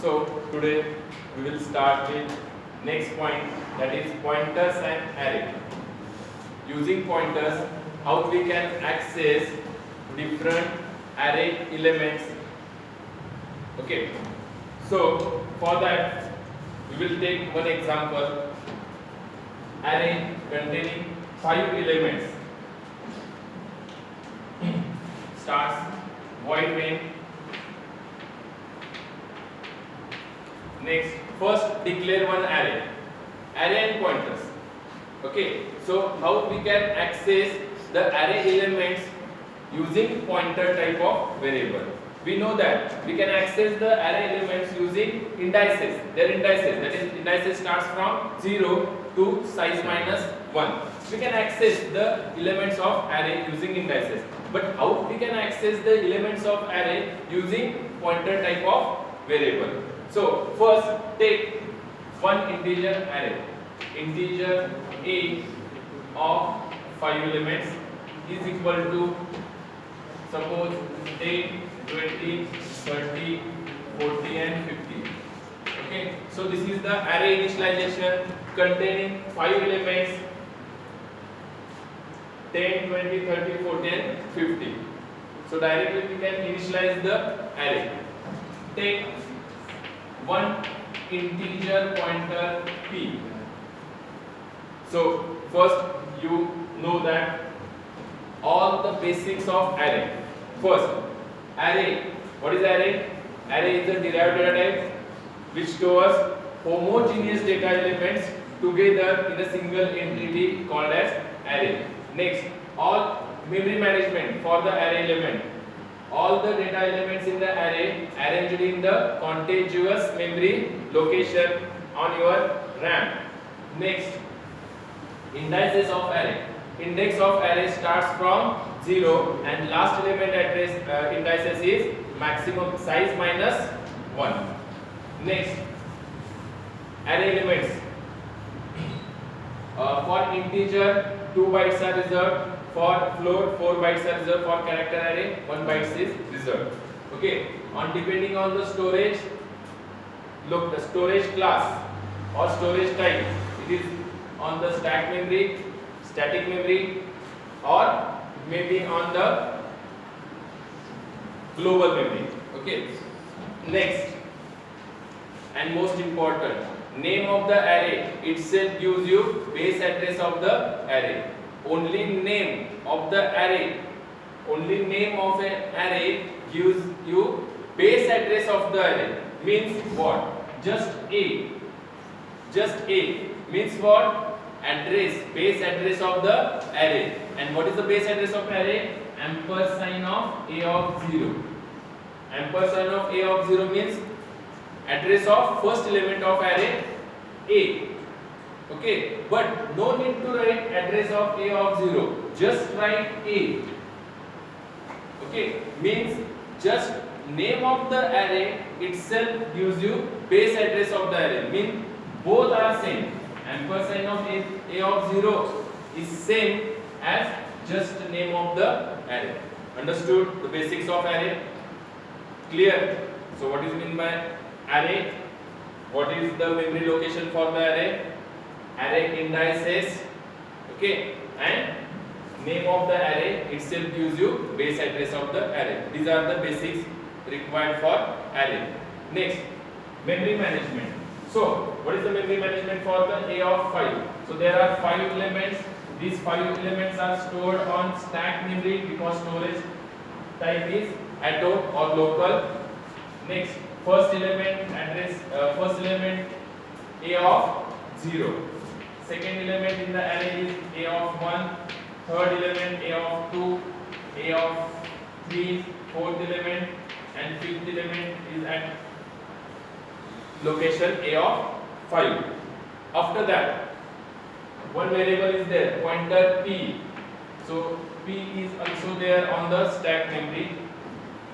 So today we will start with next point, that is pointers and array. Using pointers, how we can access different array elements. Okay. So for that we will take one example, array containing 5 elements. Starts void main. Next, first declare one array and pointers. Okay, so how we can access the array elements using pointer type of variable? We know that we can access the array elements using indices. Their indices, that is indices starts from 0 to size minus 1. We can access the elements of array using indices. But how we can access the elements of array using pointer type of variable? So first take one integer array. Integer A of 5 elements is equal to, suppose 10, 20, 30, 40 and 50. Okay, so this is the array initialization containing 5 elements 10, 20, 30, 40 and 50. So directly we can initialize the array. Take one integer pointer p. So first you know that all the basics of array. First, array. What is array? Array is a derived data type which stores homogeneous data elements together in a single entity called as array. Next, all memory management for the array element. All the data elements in the array arranged in the contiguous memory location on your RAM. Next, indices of array. Index of array starts from 0 and last element address indices is maximum size minus 1. Next, array elements. For integer 2 bytes are reserved, for float 4 bytes are reserved, for character array 1 byte is reserved. Okay, on depending on the storage, look, the storage class or storage type, it is on the stack memory, static memory, or maybe on the global memory. Okay, next and most important, name of the array itself gives you base address of the array. Only name of the array, only name of an array gives you base address of the array. Means what? Just A means what? Address, base address of the array. And what is the base address of array? Ampersand of A of 0. Ampersand of A of 0 means address of first element of array A. Okay, but no need to write address of A of 0. Just write A. Okay, means just name of the array itself gives you base address of the array. Means both are same. Ampersand of A of 0 is same as just name of the array. Understood the basics of array? Clear? So what is meant by array? What is the memory location for the array? Array indices, okay, and name of the array itself gives you base address of the array. These are the basics required for array. Next, memory management. So what is the memory management for the A of 5? So there are 5 elements. These 5 elements are stored on stack memory because storage type is atom or local. Next, first element address, first element A of 0. Second element in the array is A of 1, third element A of 2, A of 3, fourth element and fifth element is at location A of 5. After that, one variable is there, pointer P. So P is also there on the stack memory.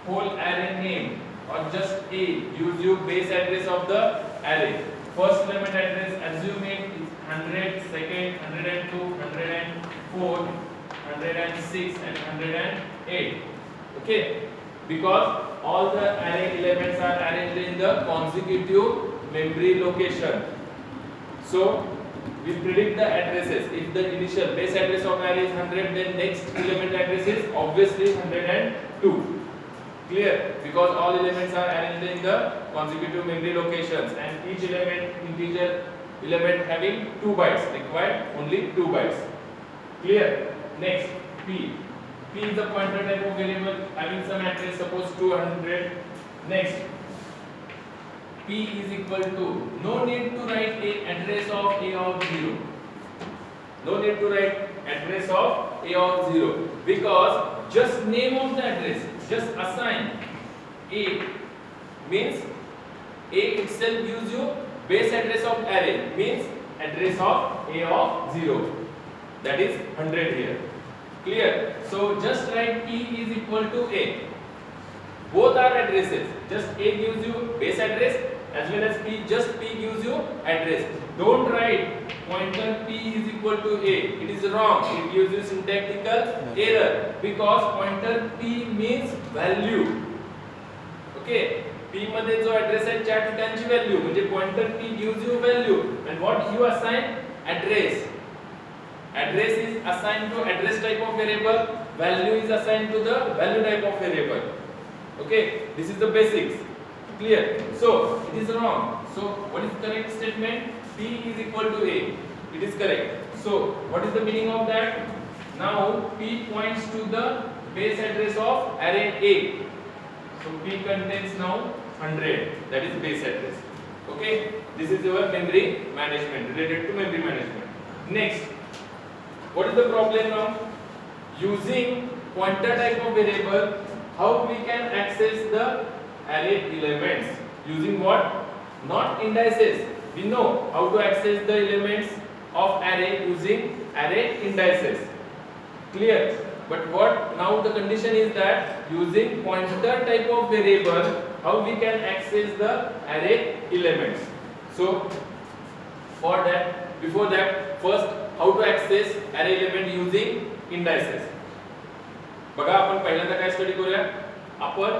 Whole array name or just A gives you base address of the array. First element address, assume it is 100, second 102, 104, 106 and 108. Okay, because all the array elements are arranged in the the consecutive memory location. So we predict the addresses. If the initial base address of array is 100, then next element address is obviously 102. Clear? Because all elements are arranged in the consecutive memory locations, and each element, integer element, having 2 bytes, required only 2 bytes. Clear? Next, p. P is the pointer type of variable having some address, suppose 200. Next, p is equal to, no need to write a address of a of 0. No need to write address of a of 0, because just name of the address, just assign a, means a itself gives you base address of array, means address of a of 0, that is 100 here. Clear? So just write p is equal to a. Both are addresses. Just a gives you base address, as well as p, just p gives you address. Don't write pointer p is equal to a. It is wrong. It gives you syntactical error, because pointer p means value. Okay? p मध्ये जो address आहे त्या ठिकाणची value, म्हणजे pointer p gives you value, and what you assign? Address. Address is assigned to address type of variable, value is assigned to the value type of variable. Okay, this is the basics. Clear? So it is wrong. So what is the correct statement? P is equal to a. It is correct. So what is the meaning of that? Now p points to the base address of array A. So p contains now 100. That is base address. Okay, this is your memory management, related to memory management. Next, what is the problem now? Using pointer type of variable, how we can access the array elements? Using what? Not indices. We know how to access the elements of array using array indices. Clear? But what now the condition is that using pointer type of variable, how we can access the array elements? So for that, before that, first how to access array element using indices. बघा, आपण पहिल्यांदा काय study करूया. आपण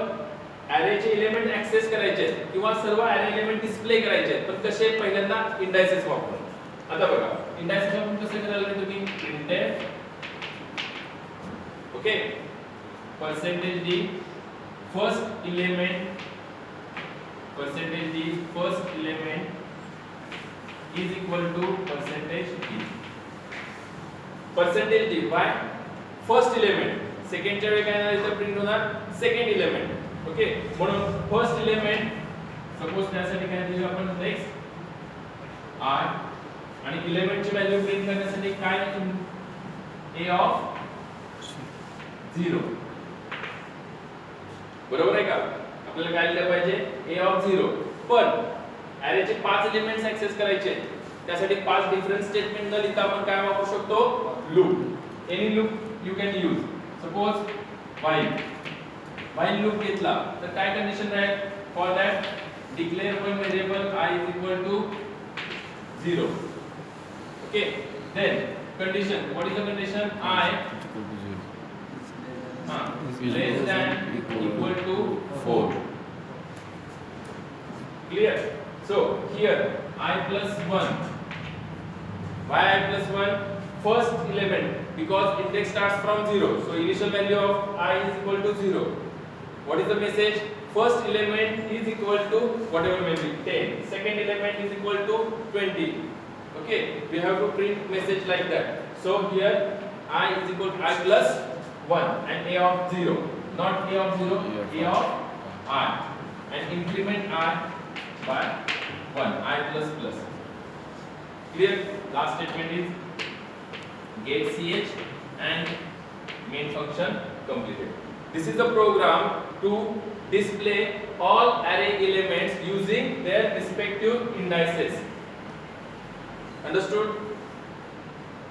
arrayचे element access करायचे आहेत किंवा सर्व array element display करायचे आहेत, पण कसे? पहिल्यांदा इंडायसेस वापरून. आता बघा, इंडायसेस वापरून कसे करायला तुम्ही? printf, okay, %d first element, %d first element is equal to %d. %d why? First element. Second च्या वेळी काय होणार? इथे प्रिंट होणार सेकंड एलिमेंट. ओके, म्हणून फर्स्ट एलिमेंट, सपोज त्यासाठी काय दिलं आपण? नेक्स्ट r, आणि एलिमेंट ची व्हॅल्यू प्रिंट करण्यासाठी काय? a of 0. बरोबर आहे का? आपल्याला काय लिहिलं पाहिजे? a of 0. पण array चे 5 एलिमेंट्स ऍक्सेस करायचे, त्यासाठी 5 डिफरंट स्टेटमेंट न लिहिता आपण काय वापरू शकतो? Loop. Any loop you can use. Suppose while loop घेतला तर काय कंडिशन राहील? For that declare one variable i is equal to 0. Okay, then condition, what is the condition? i less than equal to 4. Clear? So here I plus 1. Why I plus 1? First element, because index starts from 0, so initial value of I is equal to 0. What is the message? First element is equal to whatever may be 10. Second element is equal to 20. Okay, we have to print message like that. So here I is equal to I plus 1 and a of 0, not a of 0, a of I, and increment I by 1, I plus plus. Clear? Last statement is get ch and main function completed. This is the program to display all array elements using their respective indices. Understood?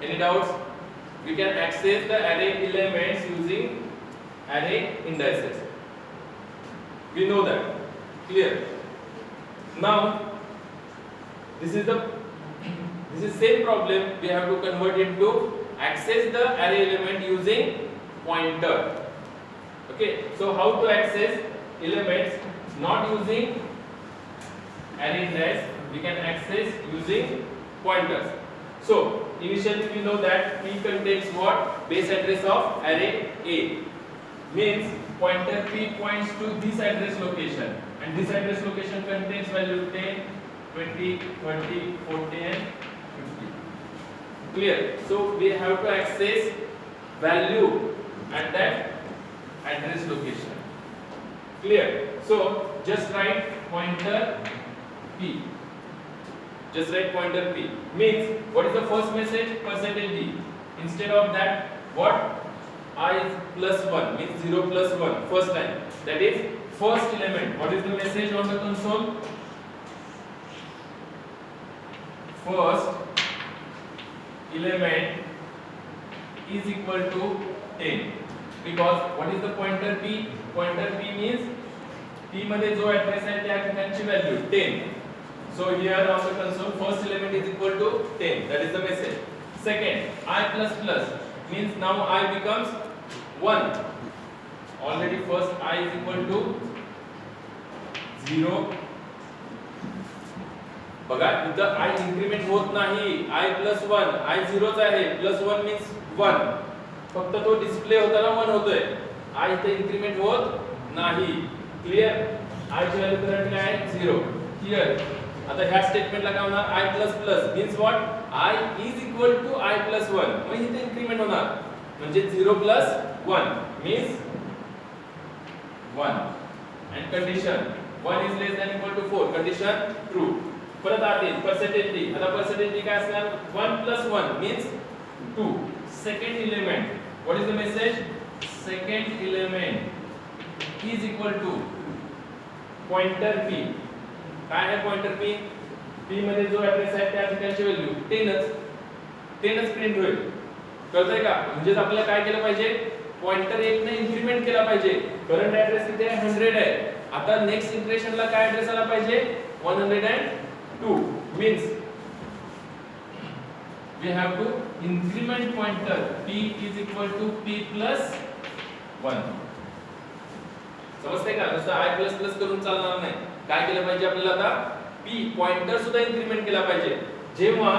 Any doubts? We can access the array elements using array indices. We know that. Clear? Now this is same problem we have to convert into access the array element using pointer. Okay, so how to access elements not using array index we can access using pointers. So initially we know that P contains what? Base address of array A. Means pointer P points to this address location, and this address location contains value 10, 20, 30, 40 and 50. Clear? So we have to access value at that address location. Clear? So just write pointer P. Just write pointer P. Means what is the first message? Percentage D. Instead of that, what? I is plus 1 means 0 plus 1 first line. That is first element. What is the message on the console? First element is equal to 10. Because what is the pointer P? Pointer P means P मध्ये जो address आहे त्या ठिकाणची value 10. So here on the console first element is equal to 10. That is the message. Second, I plus plus means now I becomes 1. Already first I is equal to 0. बघा इथं I increment होत नाही. I plus 1, I 0 च आहे. Plus 1 means 1. फक्त तो display होताना 1 होतोय. I इथे increment होत नाही. Clear? I ची व्हॅल्यू करंटली आहे 0. Here आता ह्या स्टेटमेंटला काय होणार? I plus plus means what? I is equal to I plus 1. मग इथे इन्क्रीमेंट होणार. म्हणजे 0 plus 1 means 1. And condition 1 is less than equal to 4. Condition true. परत आते percentage D. आता percentage D काय असणार? 1 plus 1 means 2. Second element. What is the message? Second element is equal to pointer P. काय आहे pointer P? P मध्ये जो address आहे त्या ठिकाणची व्हॅल्यू 10च प्रिंट होईल. कळतंय का? म्हणजे आपल्याला काय केलं पाहिजे? पॉइंटर 1 ने इन्क्रीमेंट केला पाहिजे. करंट ऍड्रेस किती आहे? 100 आहे. आता नेक्स्ट इटरेशनला काय ऍड्रेस आला पाहिजे? 102 means we have to increment pointer P is equal to P plus 1. समजते का? नुसतं I plus plus करून चालणार नाही. काय केलं पाहिजे आपल्याला आता? P पॉइंटर सुद्धा इन्क्रीमेंट केला पाहिजे. जेव्हा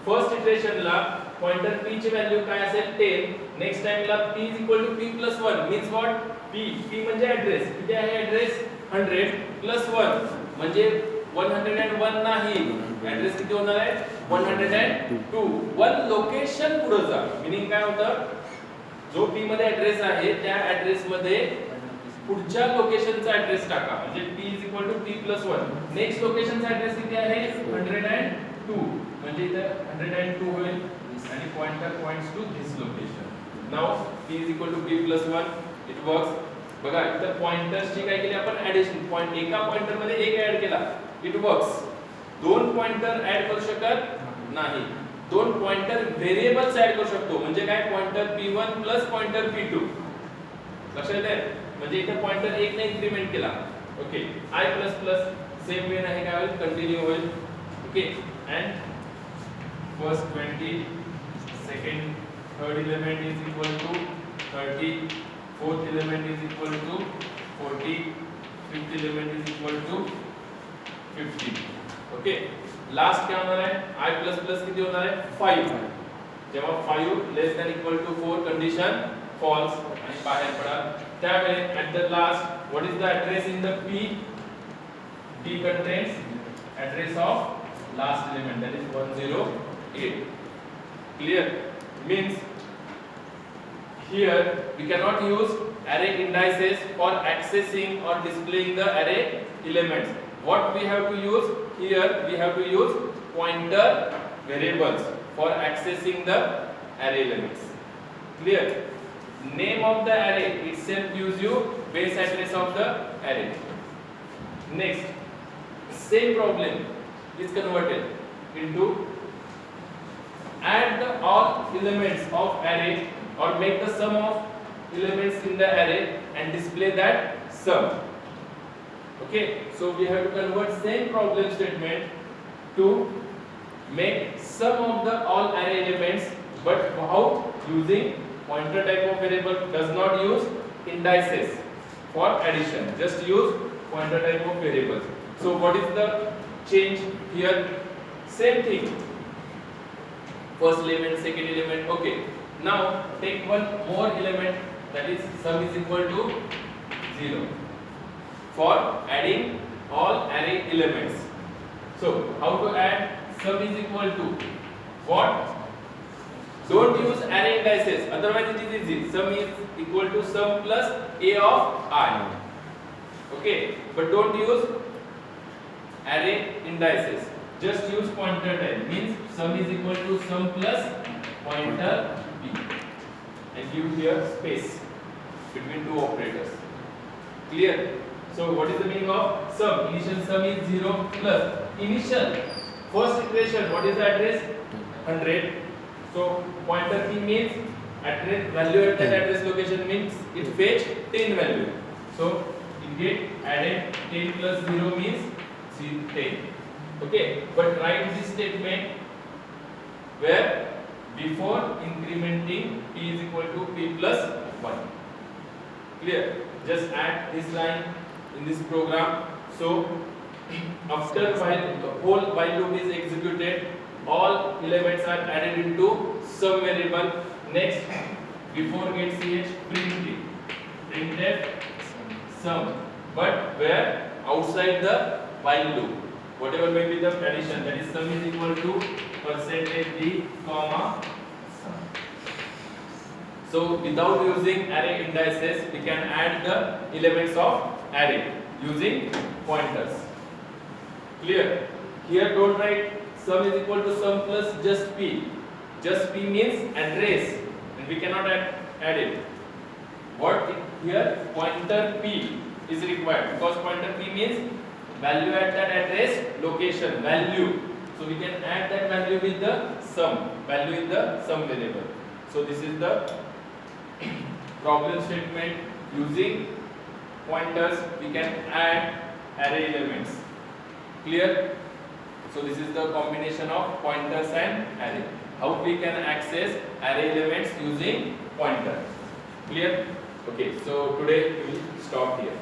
फर्स्ट इटरेशनला पॉइंटर P ची व्हॅल्यू काय असेल? 10. नेक्स्ट टाइमला P is equal to P plus 1 means what? P म्हणजे ऍड्रेस. किती आहे ऍड्रेस? 100 plus 1 म्हणजे 101 नाही. ऍड्रेस किती होणार आहे? 102. 1 लोकेशन पुढे जा. मीनिंग काय होतं? जो P मध्ये ऍड्रेस आहे त्या ऍड्रेस मध्ये पुढच्या लोकेशनचा ऍड्रेस टाका. म्हणजे P is equal to P plus 1. Next लोकेशनचा ऍड्रेस किती आहे? 102. म्हणजे इथे 102 होईल आणि pointer points to this location. Now P is equal to P plus 1. It works. बघा इथे पॉइंटर्सची काय केली आपण? ऍडिशन. पॉइंट एका पॉइंटर मध्ये एक ऍड केला. It works. दोन पॉइंटर ऍड करू शकत नाही. दोन पॉइंटर व्हेरिएबल्स ऍड करू शकतो. म्हणजे काय? Pointer P1 plus pointer P2. लक्षात येतंय? म्हणजे इथे पॉइंटर 1 ने इन्क्रीमेंट केला. Okay. I plus plus same way नाही काय होईल? कंटिन्यू होईल. Okay. And first 20, second third element is equal to 30, fourth element is equal to 40, fifth element is equal to 50. Okay. Last क्या होणार आहे? I प्लस प्लस किती होणार आहे? 5. जेव्हा 5 less than equal to 4 condition false आणि बाहेर पडा. त्यावेळी at the last what is the address in the P? P contains address of last element, that is 108. Clear? Means here we cannot use array indices for accessing or displaying the array elements. What we have to use here? We have to use pointer variables for accessing the array elements. Clear? Name of the array itself gives you base address of the array. Next, same problem is converted into add the all elements of array or make the sum of elements in the array and display that sum. Okay, so we have to convert same problem statement to make sum of the all array elements, but how? Using pointer type of variable. Does not use indices for addition, just use pointer type of variables. So what is the change here? Same thing. First element, second element. Okay. Now take one more element, that is sum is equal to 0 for adding all array elements. So how to add sum is equal to what? Don't use array indices, otherwise it is easy. Sum is equal to sum plus a of I. Okay, but don't use array indices. Just use pointer type. Means sum is equal to sum plus pointer b, and give here space between two operators. Clear? So what is the meaning of sum? Initial sum is 0 plus initial first iteration. What is the address? 100. So pointer p means address value at that address location, means it fetch 10 value. So it get added 10 plus 0 means 10. Okay, but write this statement where before incrementing p is equal to p plus 1. Clear? Just add this line in this program. So after while the whole while loop is executed, all elements are added into sum variable. Next, before get ch, printf sum, but where outside the while loop, whatever may be the addition, that is sum is equal to %d comma sum. So without using array indices, we can add the elements of array using pointers. Clear? Here don't write sum is equal to sum plus just p. Just p means address, and we cannot add it. What here? Pointer p is required, because pointer p means value at that address location, value. So we can add that value with the sum, value in the sum variable. So this is the problem statement. Using pointers we can add array elements. Clear? So this is the combination of pointers and array. How we can access array elements using pointer. Clear? Okay, so today we will stop here.